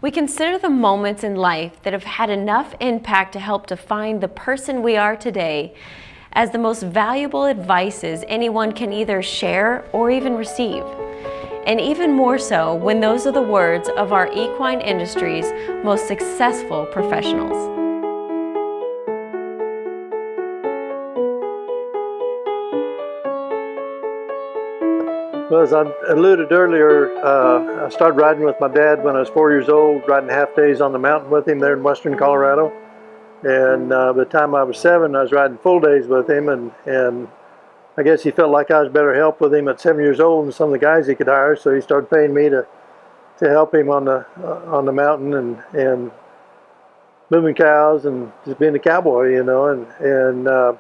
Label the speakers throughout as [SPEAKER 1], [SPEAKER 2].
[SPEAKER 1] We consider the moments in life that have had enough impact to help define the person we are today as the most valuable advices anyone can either share or even receive. And even more so when those are the words of our equine industry's most successful professionals.
[SPEAKER 2] Well, as I alluded earlier, I started riding with my dad when I was 4 years old, riding half days on the mountain with him there in western Colorado. And by the time I was 7, I was riding full days with him, and I guess he felt like I was better help with him at 7 years old than some of the guys he could hire, so he started paying me to help him on the mountain and moving cows and just being a cowboy, you know.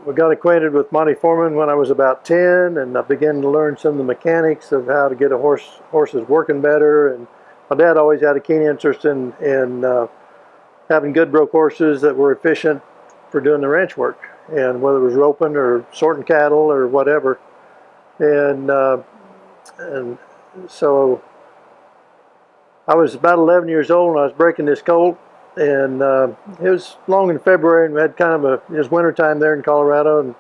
[SPEAKER 2] We got acquainted with Monty Foreman when I was about 10, and I began to learn some of the mechanics of how to get a horses working better. And my dad always had a keen interest in having good broke horses that were efficient for doing the ranch work, and whether it was roping or sorting cattle or whatever. And so I was about 11 years old and I was breaking this colt. And it was long in February, and we had kind of it was winter time there in Colorado, and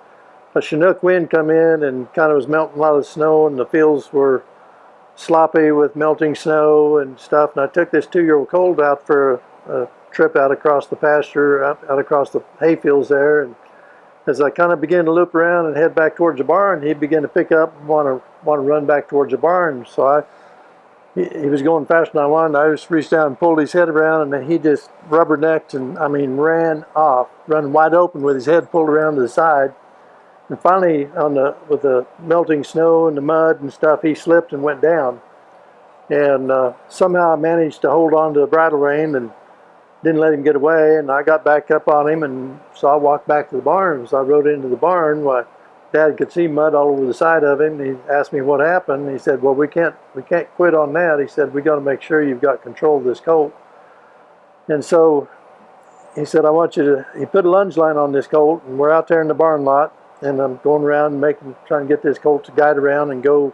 [SPEAKER 2] a Chinook wind come in and kind of was melting a lot of the snow, and the fields were sloppy with melting snow and stuff. And I took this 2-year-old colt out for a trip out across the pasture, out across the hay fields there. And as I kind of began to loop around and head back towards the barn, he began to pick up and want to run back towards the barn. So he was going faster than I wanted. I just reached down and pulled his head around, and then he just rubbernecked and, I mean, ran off, running wide open with his head pulled around to the side. And finally, with the melting snow and the mud and stuff, he slipped and went down. And somehow I managed to hold on to the bridle rein and didn't let him get away. And I got back up on him, and so I walked back to the barn. As I rode into the barn, Dad could see mud all over the side of him. He asked me what happened. He said, "Well, we can't quit on that." He said, "We got to make sure you've got control of this colt." And so he said, "I want you to." He put a lunge line on this colt, and we're out there in the barn lot, and I'm going around trying to get this colt to guide around and go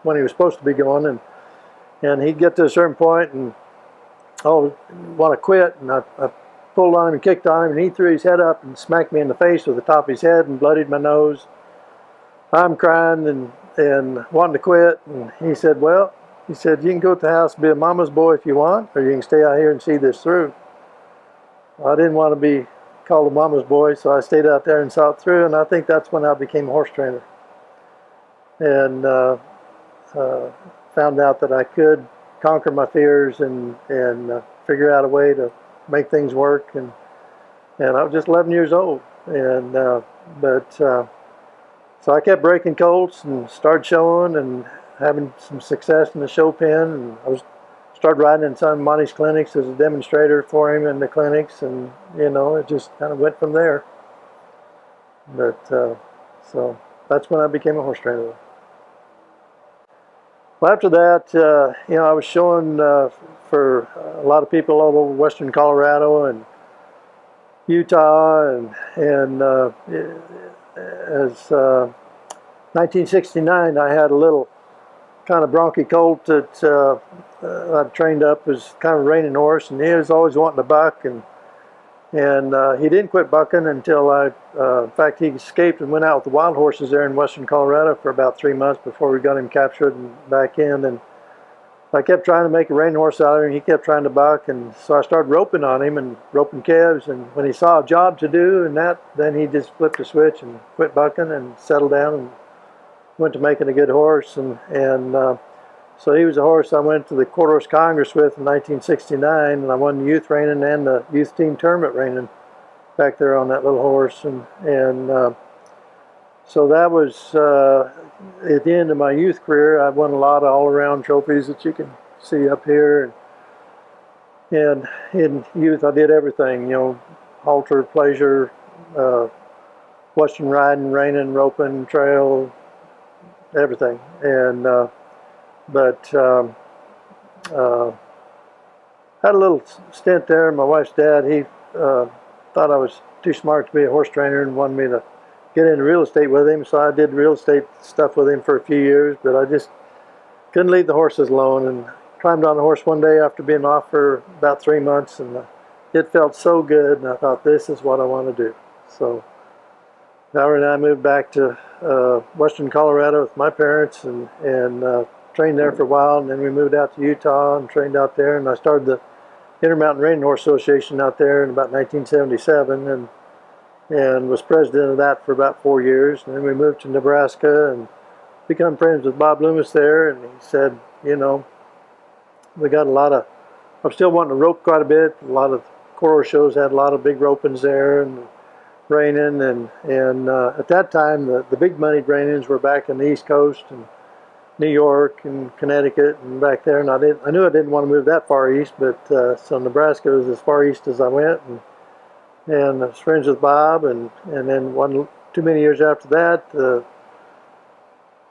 [SPEAKER 2] when he was supposed to be going. And he'd get to a certain point and want to quit, and I pulled on him and kicked on him, and he threw his head up and smacked me in the face with the top of his head and bloodied my nose. I'm crying and wanting to quit, and he said, "Well," he said, "you can go to the house and be a mama's boy if you want, or you can stay out here and see this through." Well, I didn't want to be called a mama's boy, so I stayed out there and saw it through, and I think that's when I became a horse trainer. And found out that I could conquer my fears and figure out a way to make things work. And I was just 11 years old, and so I kept breaking colts and started showing and having some success in the show pen, and started riding in some of Monty's clinics as a demonstrator for him in the clinics, and you know, it just kind of went from there. But so that's when I became a horse trainer. Well, after that, you know, I was showing for a lot of people all over western Colorado and Utah, and as 1969, I had a little kind of bronky colt that I'd trained up as kind of a reining horse, and he was always wanting to buck, and he didn't quit bucking until in fact, he escaped and went out with the wild horses there in western Colorado for about 3 months before we got him captured and back in. And I kept trying to make a reining horse out of him, and he kept trying to buck, and so I started roping on him and roping calves. And when he saw a job to do and then he just flipped a switch and quit bucking and settled down and went to making a good horse. And so he was a horse I went to the Quarter Horse Congress with in 1969, and I won the youth reining and the youth team tournament reining back there on that little horse. And so that was at the end of my youth career. I won a lot of all-around trophies that you can see up here. And in youth, I did everything, you know, halter, pleasure, western riding, reining, roping, trail, everything. And but had a little stint there. My wife's dad, he thought I was too smart to be a horse trainer and wanted me to get into real estate with him, so I did real estate stuff with him for a few years, but I just couldn't leave the horses alone, and climbed on the horse one day after being off for about 3 months, and it felt so good, and I thought, this is what I want to do. So Valerie and I moved back to western Colorado with my parents, and trained there for a while, and then we moved out to Utah and trained out there, and I started the Intermountain Reining Horse Association out there in about 1977, and was president of that for about 4 years. And then we moved to Nebraska and become friends with Bob Loomis there, and he said, you know, we got a lot of, I'm still wanting to rope quite a bit. A lot of quarter shows had a lot of big ropings there and reining, and at that time the big money reining were back in the East Coast and New York and Connecticut and back there, and I knew I didn't want to move that far east, but so Nebraska was as far east as I went, and I was friends with Bob, and then too many years after that,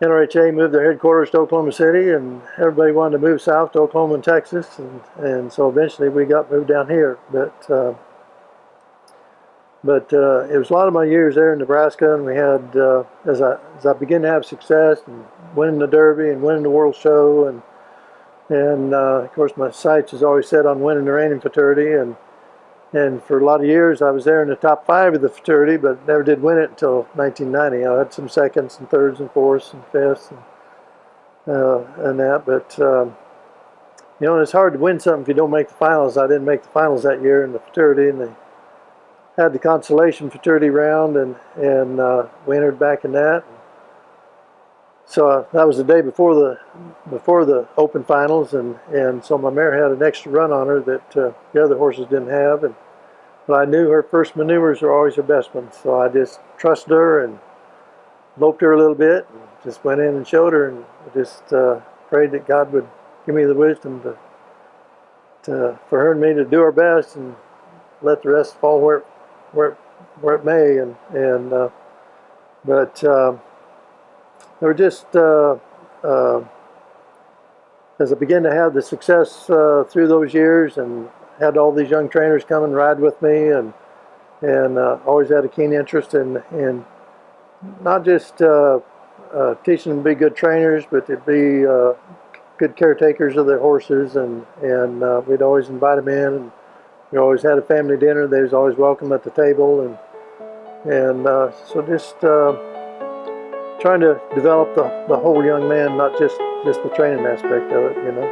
[SPEAKER 2] NRHA moved their headquarters to Oklahoma City, and everybody wanted to move south to Oklahoma and Texas, and so eventually we got moved down here. But it was a lot of my years there in Nebraska, and we had, as I began to have success and winning the Derby and winning the World Show, and of course my sights was always set on winning the reining fraternity, and for a lot of years I was there in the top 5 of the fraternity, but never did win it until 1990. I had some seconds and thirds and fourths and fifths and that, but you know, it's hard to win something if you don't make the finals. I didn't make the finals that year in the fraternity, and they had the consolation fraternity round, and we entered back in that. So that was the day before the open finals, and so my mare had an extra run on her that the other horses didn't have, but I knew her first maneuvers were always her best ones, so I just trusted her and loped her a little bit, and just went in and showed her, and just prayed that God would give me the wisdom for her and me to do our best and let the rest fall where it may, but they were just as I began to have the success through those years, and had all these young trainers come and ride with me, and always had a keen interest in not just teaching them to be good trainers, but to be good caretakers of their horses, and we'd always invite them in, and we always had a family dinner. They was always welcome at the table, and so just trying to develop the whole young man, not just the training aspect of it, you know.